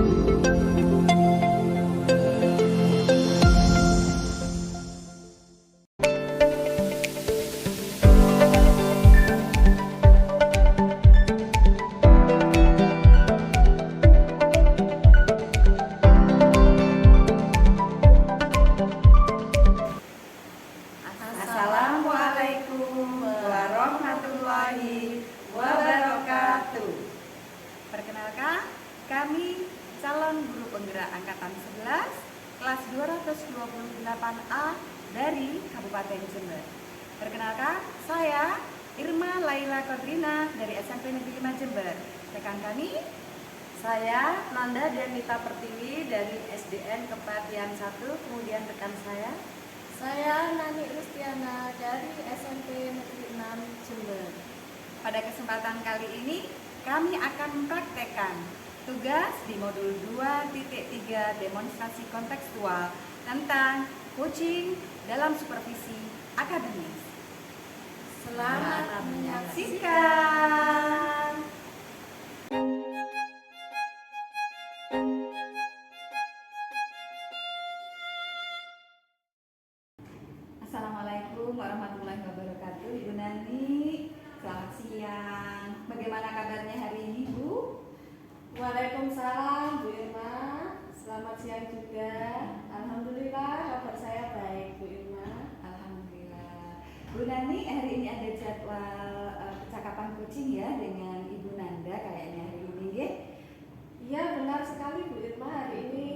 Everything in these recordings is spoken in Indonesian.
Assalamualaikum warahmatullahi wabarakatuh. Perkenalkan, kami calon guru penggerak angkatan 11 kelas 228A dari Kabupaten Jember. Perkenalkan, saya Irma Laila Kodrina dari SMP Negeri 5 Jember. Rekan kami, saya Nanda Dianita Pertiwi dari SDN Kepatihan 1. Kemudian rekan saya Nani Rustiana dari SMP Negeri 6 Jember. pada kesempatan kali ini kami akan mempraktekkan tugas di modul 2.3 demonstrasi kontekstual tentang coaching dalam supervisi akademis. Selamat menyaksikan. Assalamualaikum warahmatullahi wabarakatuh. Ibu Nani, selamat siang. Bagaimana kabarnya hari ini, Bu? Waalaikumsalam Bu Irma. Selamat siang juga. Alhamdulillah kabar saya baik Bu Irma. Alhamdulillah. Bu Nani, hari ini ada jadwal percakapan coaching ya dengan Ibu Nanda kayaknya hari ini ya? Iya benar sekali Bu Irma. Hari ini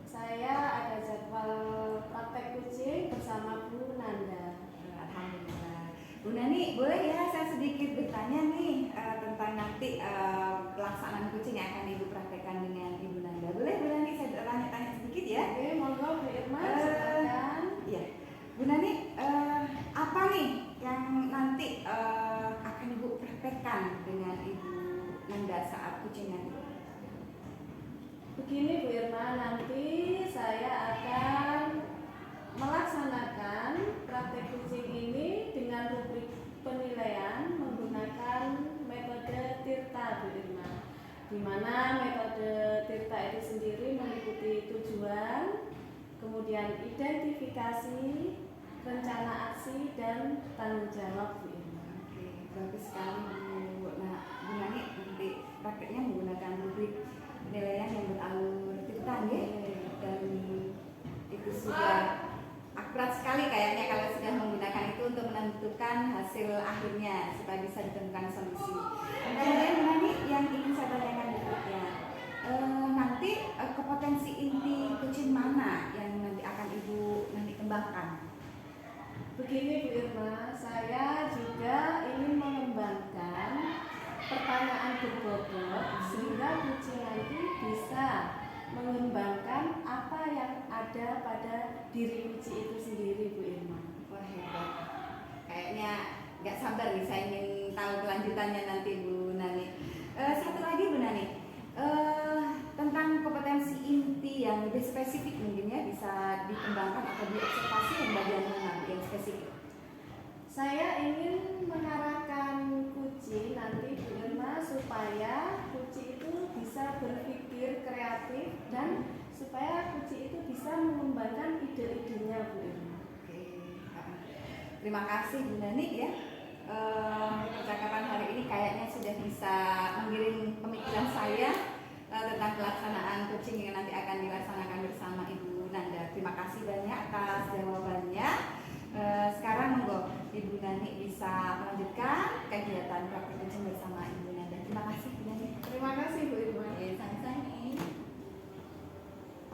saya ada jadwal praktek coaching bersama Bu Nanda. Alhamdulillah. Bu Nani, boleh ya saya sedikit bertanya nih tentang nanti pelaksanaan coaching yang akan Ibu praktekkan dengan Ibu Nanda. Boleh Bu Nani saya tanya-tanya sedikit ya? Oke, monggo Bu Irma, silakan. Iya. Bu Nani, apa nih yang nanti akan Ibu praktekkan dengan Ibu Nanda saat coaching nanti? Begini Bu Irma, nanti saya akan melaksanakan praktek coaching ini dengan rubrik penilaian menggunakan metode Tirta Bu Irma, di mana metode Tirta itu sendiri meliputi tujuan, kemudian identifikasi, rencana aksi, dan tanggung jawab Bu Irma. Oke, bagus sekali Bu. Nah, Bu Nani nanti prakteknya menggunakan rubrik penilaian yang beralur Tirta ya, dan itu sudah akurat sekali kayaknya kalau sudah menggunakan itu untuk menentukan hasil akhirnya supaya bisa ditemukan solusi. Kemudian Bu Nani yang ingin saya tanyakan berikutnya, nanti kompetensi inti coaching mana yang nanti akan Ibu nanti kembangkan? Begini Bu Irma, saya juga ingin mengembangkan pertanyaan berbobot sehingga coaching nanti bisa mengembangkan apa yang ada pada diri coaching itu sendiri Bu Irma. Wah hebat, kayaknya nggak sabar nih saya ingin tahu kelanjutannya nanti Bu Nani. Satu lagi Bu Nani, tentang kompetensi inti yang lebih spesifik mungkin ya bisa dikembangkan atau diobservasi yang bagian mana yang spesifik? Saya ingin mengarahkan coaching nanti Bu Irma supaya coaching itu bisa berpikir kreatif dan supaya coaching itu bisa mengembangkan ide-idenya Bu Irma. Oke, terima kasih Bu Nani ya. Percakapan hari ini kayaknya sudah bisa menggiring pemikiran saya tentang pelaksanaan coaching yang nanti akan dilaksanakan bersama Ibu Nanda. Terima kasih banyak atas jawabannya. Sekarang monggo Ibu Nani bisa melanjutkan kegiatan praktek coaching bersama Ibu Nanda. Terima kasih Bu Nani. Terima kasih Bu Irma. Sama-sama.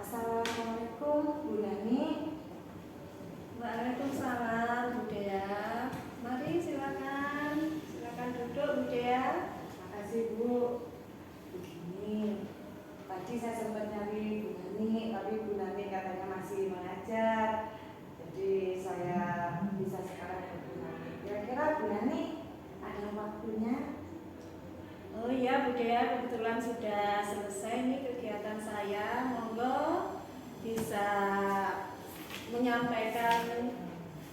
Assalamualaikum Bu Nani. Waalaikumsalam Bu Dea. Mari silakan duduk Bu Dea. Makasih Bu. Begini, tadi saya sempat nyari Bu Nani, tapi Bu Nani katanya masih mengajar. Jadi saya bisa sekarang ke Bu Nani. Kira-kira Bu Nani ada waktunya? Oh iya Bu Dea, kebetulan sudah selesai nih kegiatan saya. Monggo bisa menyampaikan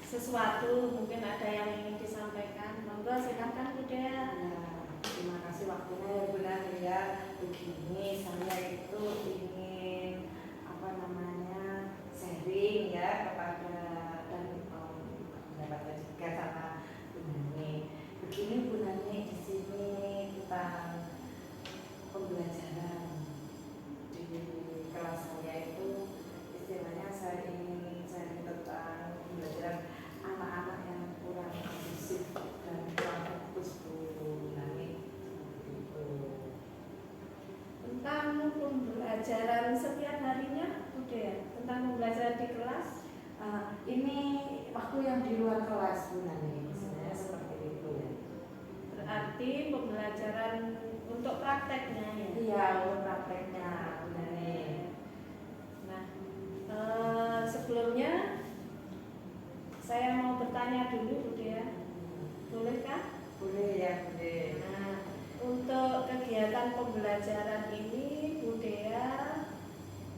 sesuatu, mungkin ada yang ingin disampaikan. Monggo silakan Bu Dea. Ya, terima kasih waktunya ya Bu Nani ya. Begini, saya itu ingin tentang pembelajaran setiap harinya, udah ya, tentang pembelajaran di kelas. Ini waktu yang di luar kelas Bu Nani, sebenarnya seperti itu. Berarti pembelajaran untuk prakteknya ya? Iya, untuk prakteknya Bu Nani. Nah, sebelumnya saya mau bertanya dulu Bu Dea, bolehkah? Boleh ya boleh. Nah, untuk kegiatan pembelajaran ini Bu Dea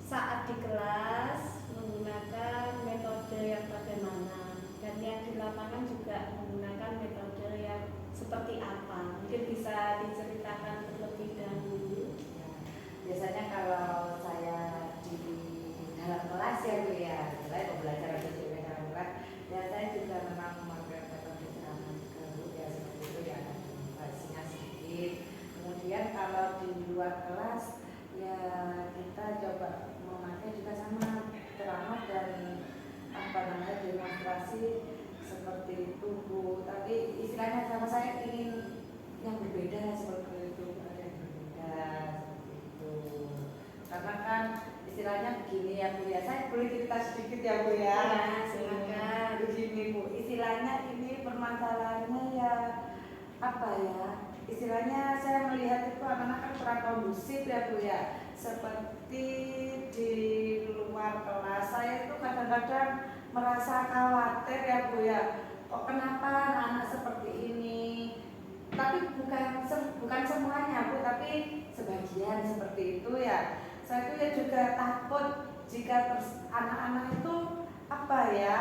saat di kelas menggunakan metode yang bagaimana, dan yang di lapangan juga menggunakan metode yang seperti apa? Mungkin bisa diceritakan terlebih dahulu. Biasanya kalau saya di dalam kelas ya Bu ya, saya pembelajaran di dalam kelas, ya saya juga memang memakai metode ceramah juga Bu ya, seperti itu ya, bahasanya sedikit. Kemudian kalau di luar kelas ya kita coba memakai juga sama ceramah dan demonstrasi seperti itu Bu. Tapi istilahnya sama saya ingin yang berbeda seperti itu, ada yang berbeda seperti itu. Karena kan istilahnya begini ya Bu ya, saya boleh cerita sedikit ya Bu ya. Ya, silakan. Begini Bu, istilahnya ini permasalahannya ya apa ya? Istilahnya saya melihat itu anak-anak kan kurang kondusif ya Bu ya. Seperti di luar kelas saya itu kadang-kadang merasa khawatir ya Bu ya. Kok kenapa anak-anak seperti ini? Tapi bukan semuanya Bu, tapi sebagian seperti itu ya. Saya itu ya juga takut jika anak-anak itu apa ya,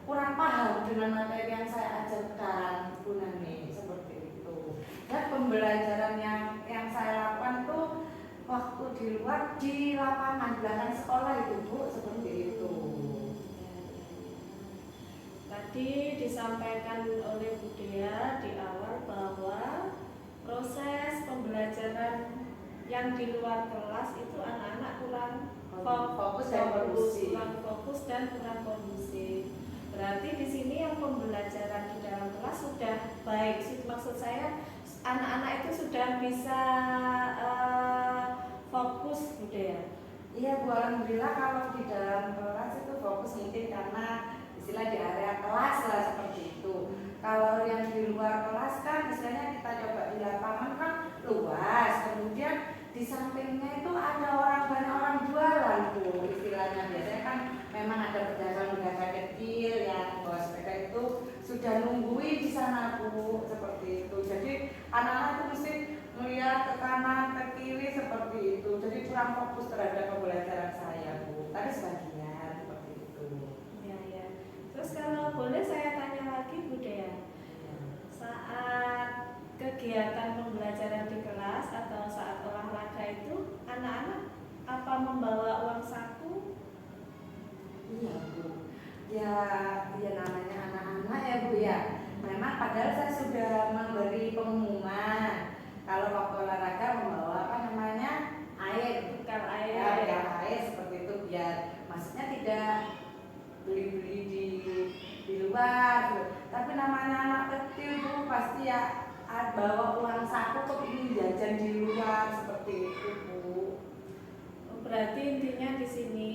kurang paham dengan materi yang saya ajarkan Bu Nani, seperti itu. Dan pembelajaran yang saya lakukan tuh waktu di luar, di lapangan belakang sekolah itu Bu, seperti itu. Tadi disampaikan oleh Bu Dea di awal bahwa proses pembelajaran yang di luar kelas itu anak-anak kurang fokus dan kondusif. kurang kondusif. Berarti di sini yang pembelajaran di dalam kelas sudah baik. Maksud saya anak-anak itu sudah bisa fokus gitu ya. Iya Bu, alhamdulillah kalau di dalam kelas itu fokus mungkin karena istilah di area kelas lah seperti itu. Kalau yang di luar kelas kan istilahnya kita coba di lapangan kan luas, kemudian di sampingnya itu ada banyak orang jualan tuh istilahnya. Biasanya kan memang ada pedagang-pedagang kecil yang bawa sepeda itu sudah nungguin di sana Bu, seperti itu. Jadi anak-anak itu mesti melihat ke kanan ke kiri seperti itu. Jadi kurang fokus terhadap pembelajaran saya Bu. Tapi sebagian seperti itu. Ya. Terus kalau boleh saya tanya lagi Bu Dea, saat kegiatan pembelajaran di kelas atau saat olahraga itu anak-anak apa membawa uang saku? Iya Bu, ya namanya anak-anak ya Bu ya. Memang padahal saya sudah memberi pengumuman kalau waktu olahraga membawa apa namanya air, Bekal air. ya air seperti itu, biar maksudnya tidak beli-beli di luar. Tapi namanya anak kecil Bu pasti ya bawa uang saku kok ingin jajan di luar seperti itu Bu. Berarti intinya di sini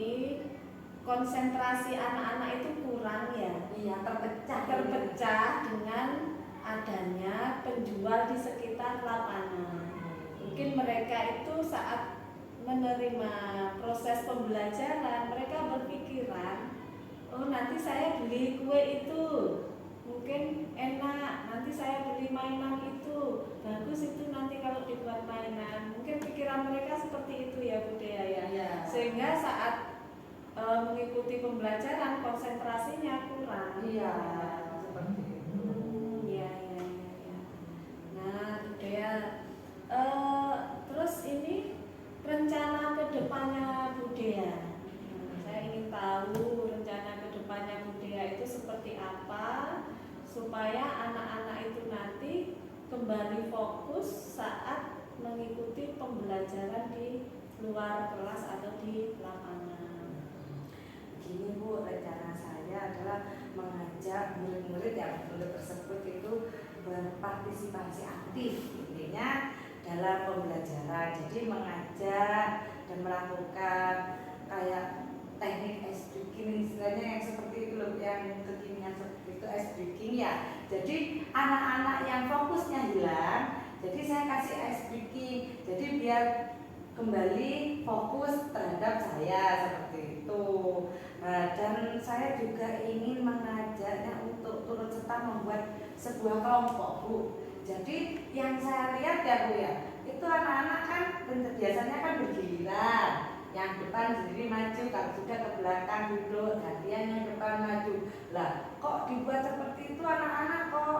konsentrasi anak-anak itu kurang ya. Iya, terpecah dengan adanya penjual di sekitar lapangan. Mungkin mereka itu saat menerima proses pembelajaran mereka berpikiran, oh nanti saya beli kue itu mungkin enak, nanti saya beli mainan itu bagus, itu nanti kalau dibuat mainan. Mungkin pikiran mereka seperti itu ya Bu Dea ya. Iya. Sehingga saat mengikuti pembelajaran konsentrasinya kurang. Iya, seperti itu. Iya. Nah Bu Dea, terus ini rencana kedepannya Bu Dea. Saya ingin tahu rencana kedepannya Bu Dea itu seperti apa supaya anak-anak itu nanti kembali fokus saat mengikuti pembelajaran di luar kelas atau di lapangan. Begini Bu, rencana saya adalah mengajak murid-murid yang murid tersebut itu berpartisipasi aktif. Intinya dalam pembelajaran. Jadi mengajak dan melakukan kayak teknik ice breaking, istilahnya yang seperti itu loh, yang kekinian seperti itu ice breaking ya. Jadi anak-anak yang fokusnya hilang, jadi saya kasih ice breaking, jadi biar kembali fokus terhadap saya seperti itu. Nah, dan saya juga ingin mengajaknya untuk turut serta membuat sebuah kelompok, Bu. Jadi yang saya lihat ya, Bu ya, itu anak-anak kan biasanya kan bergiliran, yang depan sendiri maju, kalau sudah ke belakang duduk, gantian yang depan maju. Lah, kok dibuat seperti itu anak-anak kok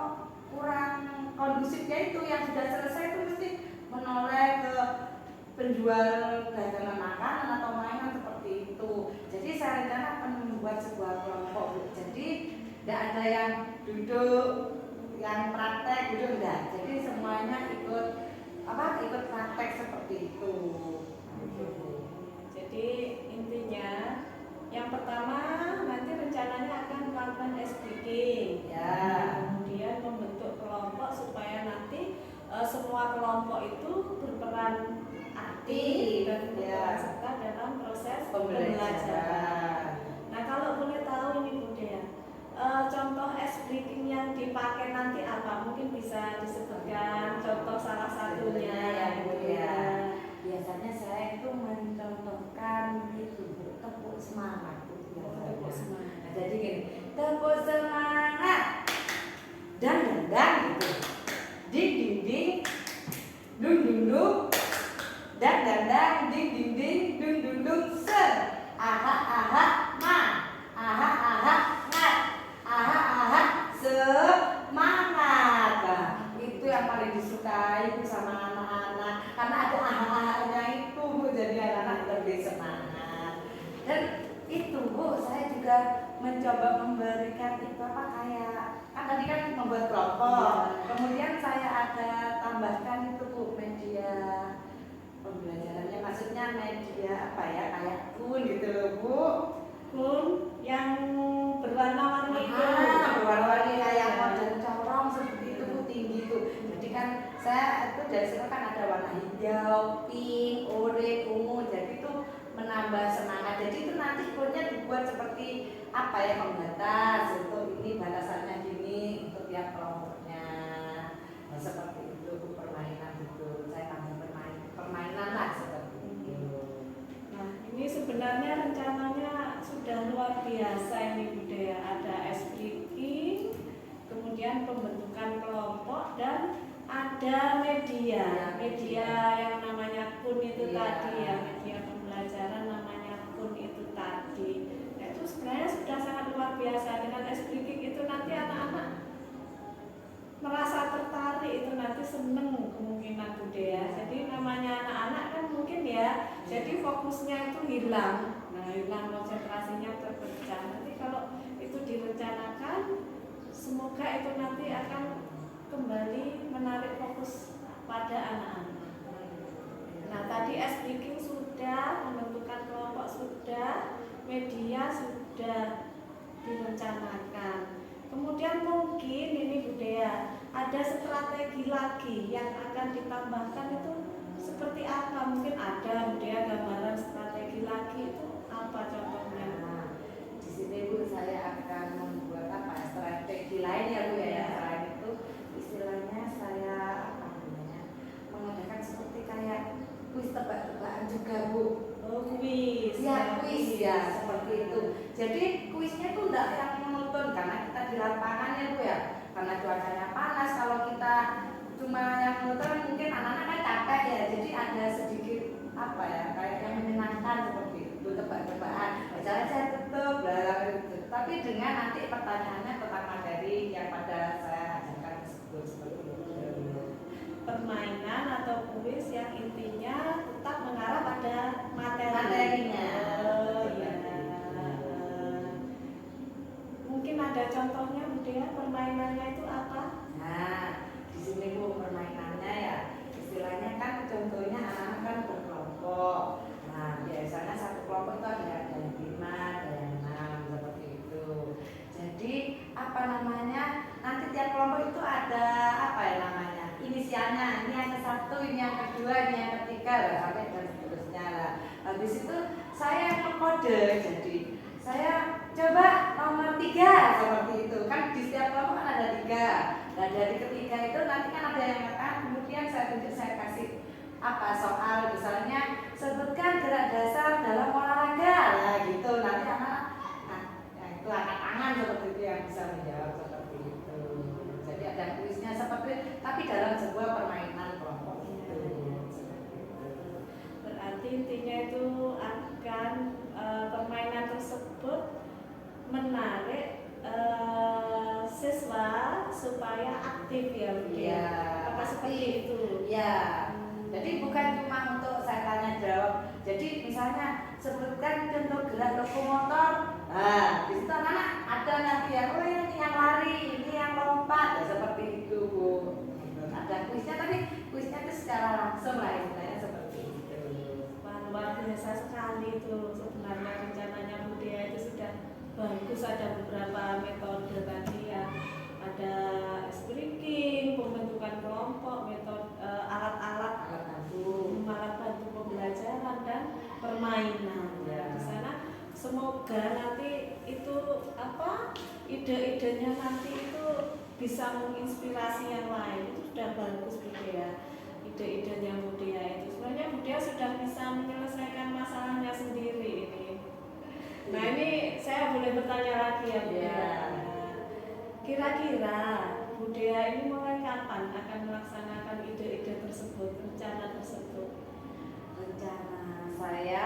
kurang kondusifnya, itu yang sudah selesai itu mesti menoleh ke penjual dagangan makanan atau mainan seperti itu. Jadi saya rencana akan membuat sebuah kelompok, Bu. Jadi tidak ada yang duduk, yang praktek duduk, enggak. Jadi semuanya ikut praktek seperti itu. Jadi intinya yang pertama nanti rencananya akan melakukan ice breaking, Ya. kemudian membentuk kelompok supaya nanti semua kelompok itu berperan aktif dan berperan serta dalam proses pembelajaran. Nah, kalau boleh tahu ini Bu Dea, contoh ice breaking yang dipakai nanti apa? Mungkin bisa disebutkan contoh salah satunya ya, Bu ya. Biasanya saya itu mencontohkan itu, Bu, tepuk semangat, Bu. Tepuk semangat. Nah, jadi gini, tepuk semangat dan gitu. Ding ding ding, dung dung dung, dan ding ding ding, dung dung dung, ser. Aha aha ma, aha aha ngat, aha aha semangat. Nah, itu yang paling disukai sama anak-anak, karena ada aha-ahanya itu, Bu, jadi anak-anak lebih semangat. Dan itu, Bu, saya juga mencoba memberikan itu kayak kan tadi kan membuat kelompok, kemudian saya ada tambahkan itu, Bu, media pembelajarannya, maksudnya media kayak kun gitu loh, Bu. Kun yang berwarna-warni itu. Berwarna-warni kayak model corong seperti itu, Bu, tinggi itu. Jadi kan saya itu dari situ kan ada warna hijau, pink, oranye, ungu, jadi itu menambah semangat. Jadi itu nanti kunnya dibuat seperti pembatas, untuk ini batasannya gini untuk tiap kelompoknya. Nah, seperti itu, Bu, permainan itu. Saya tambah permainan lah seperti itu. Nah, ini sebenarnya rencananya sudah luar biasa ini Bu Dea. Ada ice breaking, kemudian pembentukan kelompok, dan ada media yang namanya kun itu tadi ya, media pembelajaran namanya kun itu tadi. Nah, itu sebenarnya sudah sangat luar biasa. Dengan ice breaking itu nanti anak-anak merasa tertarik, itu nanti seneng kemungkinan Bu Dea. Jadi namanya anak-anak kan mungkin ya, jadi fokusnya itu hilang. Nah, hilang konsentrasinya terpecah. Nanti kalau itu direncanakan, semoga itu nanti akan kembali menarik fokus pada anak-anak. Nah, tadi ice breaking sudah, pembentukan kelompok sudah, media sudah direncanakan. Kemudian mungkin ini Bu Dea, ada strategi lagi yang akan ditambahkan, itu seperti apa? Mungkin ada Bu Dea gambaran strategi lagi, itu apa contohnya? Nah, di sini, Bu, saya akan membuat strategi lain ya, Bu ya. Selain itu istilahnya saya mengadakan seperti kayak kuis tebak-tebakan juga, Bu. Oh, kuis. Ya, kuis ya, seperti itu. Jadi kuisnya tuh enggak yang monoton, karena kita di lapangannya, Bu ya. Karena cuacanya panas, kalau kita cuma yang monoton mungkin anak-anak kan capek ya. Jadi ada sedikit kayak yang menyenangkan seperti itu, tebak-tebakan. Misalnya saya tutup, tapi dengan nanti pertanyaannya tentang materi yang pada saya ajarkan tersebut seperti itu. Permainan atau kuis yang intinya tetap mengarah pada materinya. Oh iya. Mungkin ada contohnya Bu Dea, permainannya itu apa? Nah, di sini, Bu, permainannya ya istilahnya kan contohnya anak-anak kan berkelompok. Nah, biasanya satu kelompok itu ada yang 5, ada yang 6 seperti itu. Jadi nanti tiap kelompok itu ada inisialnya. Ini yang ke 1, ini yang ke metode. Jadi saya coba nomor 3 seperti itu. Kan di setiap kelompok kan ada 3. Nah dari ketiga itu nanti kan ada yang akan kemudian saya kasih apa soal, misalnya sebutkan gerak dasar dalam olahraga. Nah gitu nanti anak itu angkat tangan seperti itu yang bisa menjawab seperti itu. Jadi ada kuisnya seperti itu, tapi dalam sebuah permainan kelompok itu. Berarti intinya itu akan permainan tersebut menarik siswa supaya aktif ya Bu. Iya. Apa seperti itu? Ya. Jadi bukan cuma untuk saya tanya jawab. Jadi misalnya sebutkan contoh gerak lokomotor. Nah, di situ anak-anak ada nanti yang ini yang lari, ini yang lompat, ya, seperti itu Bu. Ada kuisnya, tapi kuisnya itu secara langsung lah istilahnya seperti itu. Wah, luar biasa sekali itu sebenarnya rencananya Bu Dea itu sudah bagus. Ada beberapa metode tadi ya, ada ice breaking, pembentukan kelompok, metode alat bantu pembelajaran dan permainan. Ya. Di sana semoga nanti itu apa ide-idenya nanti itu bisa menginspirasi yang lain. Itu sudah bagus Bu Dea. Ide-idenya Bu Dea itu sebenarnya Bu Dea sudah bisa menyelesaikan masalahnya sendiri ini. Nah ini saya boleh bertanya lagi ya Bu Dea. Kira-kira Bu Dea ini mulai kapan akan melaksanakan ide-ide tersebut, rencana tersebut? Rencana saya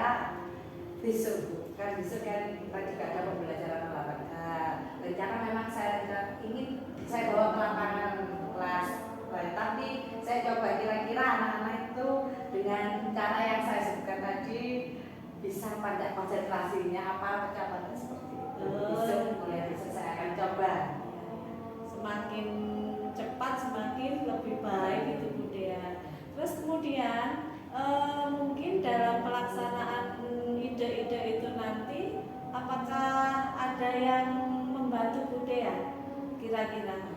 besok Bu. Kan besok kan kita juga ada pembelajaran olahraga. Rencana memang saya ingin saya bawa ke lapangan kelas. Tapi saya coba kira-kira anak-anak itu dengan cara yang saya sebutkan tadi bisa pada konsentrasinya apa pecah seperti itu. Besok mulai besok saya akan coba. Semakin cepat semakin lebih baik itu Bu Dea. Terus kemudian mungkin dalam pelaksanaan ide-ide itu nanti apakah ada yang membantu Bu Dea kira-kira?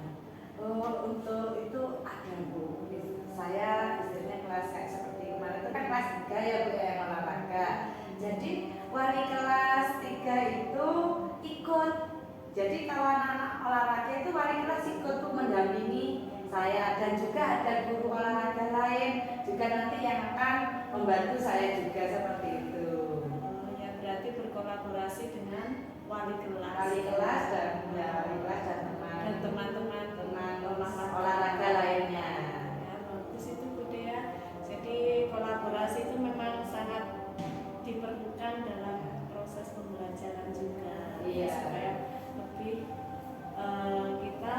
Untuk itu ada Bu. Saya istilahnya kelas kayak seperti kemarin itu kan kelas 3 ya Bu yang olahraga. Jadi wali kelas 3 itu ikut. Jadi kalau anak-anak olahraga itu wali kelas ikut tuh mendampingi saya, dan juga ada guru olahraga lain juga nanti yang akan membantu saya juga seperti itu. Ya berarti berkolaborasi dengan wali kelas dan teman-teman olahraga lainnya. Ya, bagus itu Bu Dea. Jadi kolaborasi itu memang sangat diperlukan dalam proses pembelajaran juga. Iya. Supaya lebih kita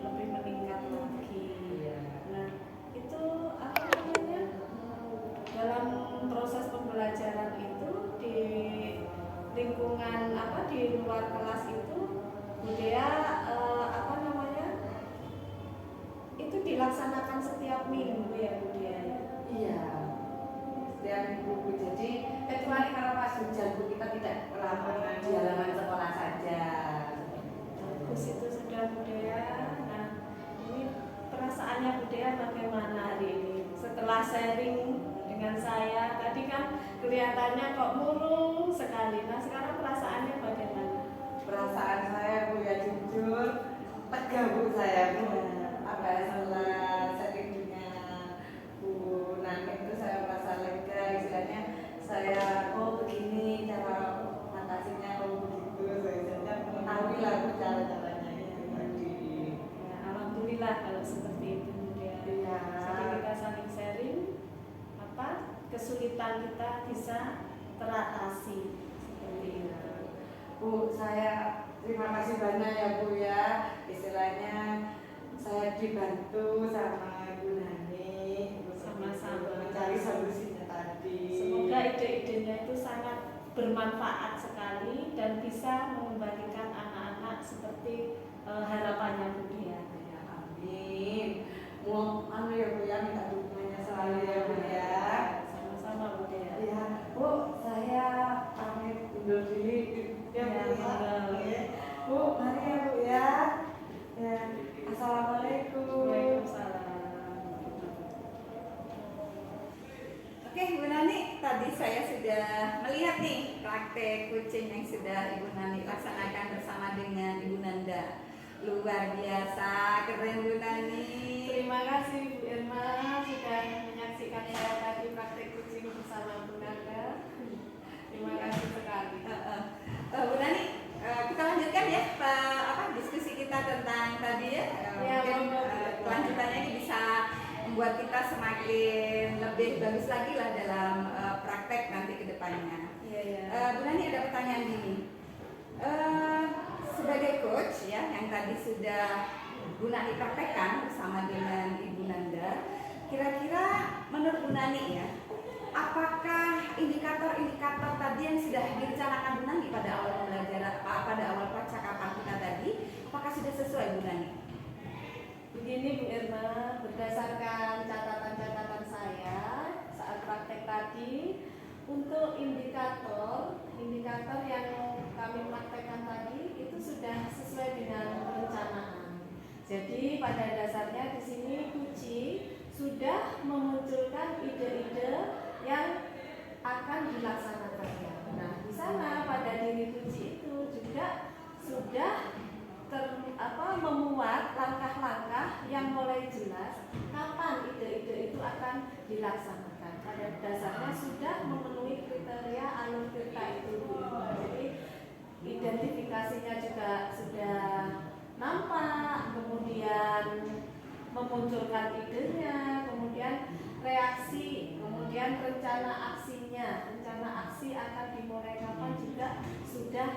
lebih meningkat lagi. Iya. Nah itu apa namanya dalam proses pembelajaran itu di lingkungan di luar kelas itu Bu Dea apa namanya itu dilaksanakan setiap minggu ya Bu Dea? Iya, setiap minggu. Jadi kecuali kalau pas hujan Bu, kita tidak ke lapangan di halaman sekolah saja. Bagus itu sudah Bu Dea. Nah ini perasaannya Bu Dea bagaimana hari ini setelah sharing dengan saya? Tadi kan kelihatannya kok murung sekali. Nah sekarang perasaannya bagaimana? Perasaan saya Bu ya jujur tegang Bu saya Bu. Setelah sharingnya Bu Nani itu saya merasa lega, istilahnya saya begini cara mengatasinya begitu, saya mengetahui lah cara-caranya itu tadi. Ya, alhamdulillah kalau seperti itu Bu Dea. Iya. Jadi kita saling sharing kesulitan kita bisa teratasi seperti itu. Bu, saya terima kasih banyak ya Bu ya, istilahnya saya dibantu sama Bu Nani Sama-sama mencari solusinya tadi. Semoga ide-idenya itu sangat bermanfaat sekali dan bisa mengembalikan anak-anak seperti harapannya Bu Dea. Ya, amin. Mau ya Bu ya, minta dukungannya selalu ya Bu ya. Sama-sama Bu Dea. Ya Bu, saya pamit undur diri ya Bu ya. Bu, mari ya Bu ya. Ya, assalamualaikum. Waalaikumsalam. Oke Bu Nani, tadi saya sudah melihat lihat nih praktek kucing yang sudah Ibu Nani laksanakan bersama dengan Ibu Nanda. Luar biasa, keren Bu Nani. Terima kasih Bu Irma sudah menyaksikan saya tadi praktek kucing bersama Bu Nanda. Terima kasih sekali. Bu Nani, kita lanjutkan ya diskusi kita tentang tadi ya. Mungkin kelanjutannya ini bisa membuat kita semakin lebih bagus lagi lah dalam praktek nanti ke depannya. Bu Nani ada pertanyaan gini. Sebagai coach ya yang tadi sudah Bu Nani praktekkan bersama dengan Ibu Nanda, kira-kira menurut Bu Nani ya, apakah indikator-indikator tadi yang sudah direncanakan Bu Nani pada awal pembelajaran, pada awal percakapan kita tadi, apakah sudah sesuai Bu Nani? Begini Bu Irma, berdasarkan catatan-catatan saya saat praktek tadi, untuk indikator yang kami praktekkan tadi itu sudah sesuai dengan perencanaan. Jadi pada dasarnya di sini Kuci sudah memunculkan ide-ide yang akan dilaksanakannya. Nah, di sana pada diri Kuci itu juga sudah memuat langkah-langkah yang mulai jelas kapan ide-ide itu akan dilaksanakan. Pada dasarnya sudah memenuhi kriteria alur tirta itu. Jadi identifikasinya juga sudah nampak, kemudian memunculkan idenya, kemudian reaksi, kemudian rencana aksinya. Rencana aksi akan dimulai kapan juga sudah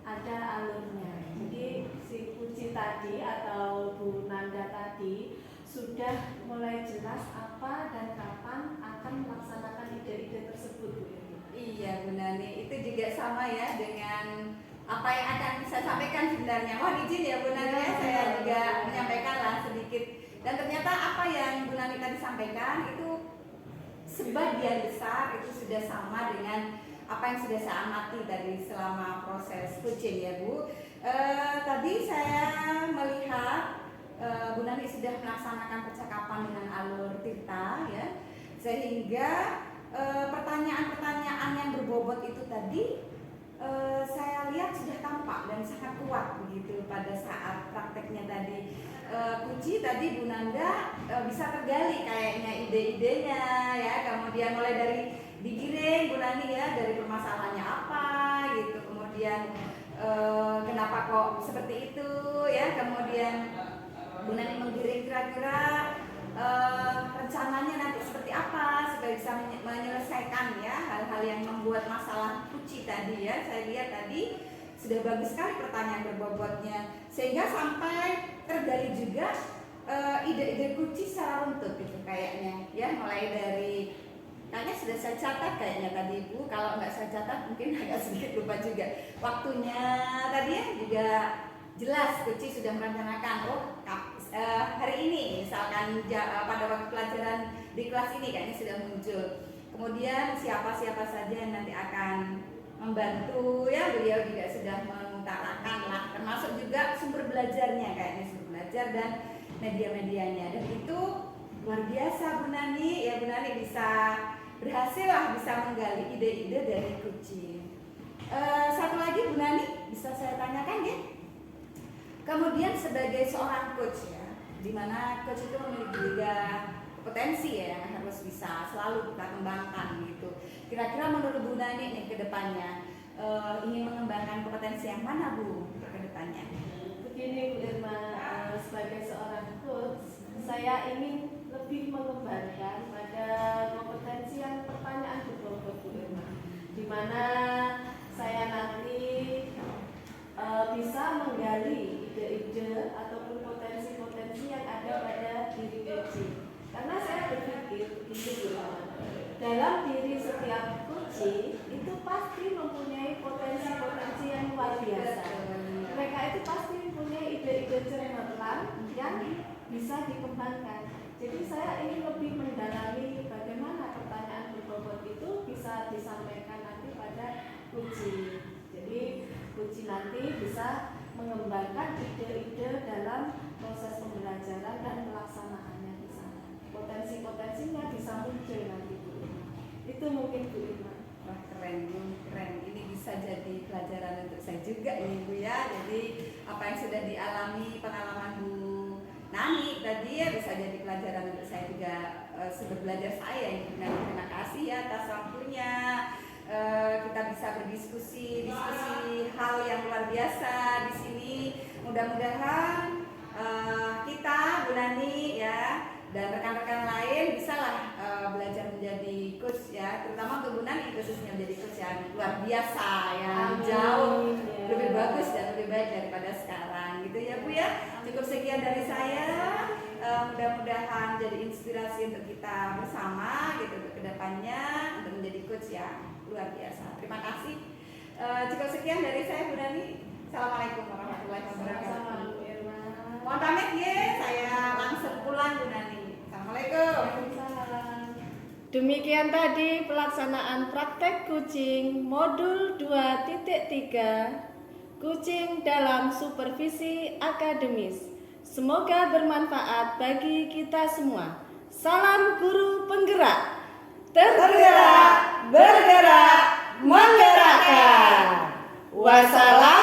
ada alurnya. Jadi si Kuci tadi atau Bu Nanda tadi sudah mulai jelas apa dan kapan akan melaksanakan ide-ide tersebut Bu Irma. Iya Bu Nani, itu juga sama ya dengan apa yang akan saya sampaikan sebenarnya. Mohon izin ya Bu Nani, saya juga menyampaikanlah sedikit. Dan ternyata apa yang Bu Nani tadi sampaikan itu sebagian besar itu sudah sama dengan apa yang sudah saya amati tadi selama proses coaching ya Bu. Tadi saya melihat Bu Nani sudah melaksanakan percakapan dengan alur tirta ya, sehingga pertanyaan-pertanyaan yang berbobot itu tadi saya lihat sudah tampak dan sangat kuat begitu pada saat prakteknya tadi. Kunci tadi Bu Nanda bisa tergali kayaknya ide-idenya ya, kemudian mulai dari digiring Bu Nani ya, dari permasalahannya apa gitu, kemudian kenapa kok seperti itu ya, kemudian Bu Nani menggiring kira-kira rencananya nanti seperti apa supaya bisa menyelesaikan ya hal-hal yang membuat masalah Kuci tadi ya. Saya lihat tadi sudah bagus sekali pertanyaan berbobotnya, sehingga sampai tergali juga ide-ide Kuci secara runtut gitu kayaknya ya, mulai dari kayaknya sudah saya catat kayaknya tadi Bu, kalau nggak saya catat mungkin agak sedikit lupa juga waktunya tadi ya, juga jelas Kuci sudah merencanakan hari ini misalkan pada waktu pelajaran di kelas ini kayaknya sudah muncul, kemudian siapa-siapa saja yang nanti akan membantu ya, beliau juga sudah mengutarakan lah, termasuk juga sumber belajarnya kayaknya, sumber belajar dan media-medianya, dan itu luar biasa Bu Nani ya. Bu Nani bisa berhasil lah bisa menggali ide-ide dari Kuci. Satu lagi Bu Nani bisa saya tanyakan ya, kemudian sebagai seorang coach ya, dimana coach itu memiliki juga potensi ya yang harus bisa selalu kita kembangkan gitu. Kira-kira menurut Bu Nani nih ke depannya ingin mengembangkan kompetensi yang mana Bu ke depannya? Begini Bu Irma, sebagai seorang coach saya ingin lebih mengembangkan pada kompetensi yang pertanyaan berbobot Bu Irma, dimana saya nanti bisa menggali ide-ide ataupun potensi-potensi yang ada pada diri Kuci. Karena saya berpikir begini Bu, dalam diri setiap Kuci itu pasti mempunyai potensi-potensi yang luar biasa. Mereka itu pasti mempunyai ide-ide cemerlang yang bisa dikembangkan. Jadi saya ingin lebih mendalami bagaimana pertanyaan berbobot itu bisa disampaikan nanti pada Kuci. Jadi Kuci nanti bisa mengembangkan ide-ide dalam proses pembelajaran dan pelaksanaannya di sana. Potensi-potensinya bisa muncul nanti Bu Irma. Itu mungkin Bu Irma. Wah keren Bu, keren juga nih Bu ya. Jadi apa yang sudah dialami pengalaman Bu Nani tadi ya bisa jadi pelajaran untuk saya juga sumber belajar saya ini. Nah, terima kasih ya atas waktunya. Kita bisa berdiskusi hal yang luar biasa di sini. Mudah-mudahan kita Bu Nani ya dan rekan-rekan lain bisalah belajar menjadi coach ya, terutama untuk Bu Nani khususnya menjadi coach yang luar biasa yang jauh lebih bagus dan lebih baik daripada sekarang gitu ya Bu ya. Cukup sekian dari saya, mudah-mudahan jadi inspirasi untuk kita bersama gitu untuk kedepannya untuk menjadi coach yang luar biasa. Terima kasih. Cukup sekian dari saya Bu Nani. Assalamualaikum warahmatullahi wabarakatuh. Mohon pamit ya, saya langsung pulang Bu Nani. Assalamualaikum. Demikian tadi pelaksanaan praktek kucing modul 2.3 kucing dalam supervisi akademis. Semoga bermanfaat bagi kita semua. Salam guru penggerak. Tergerak, bergerak, menggerakkan. Wassalam.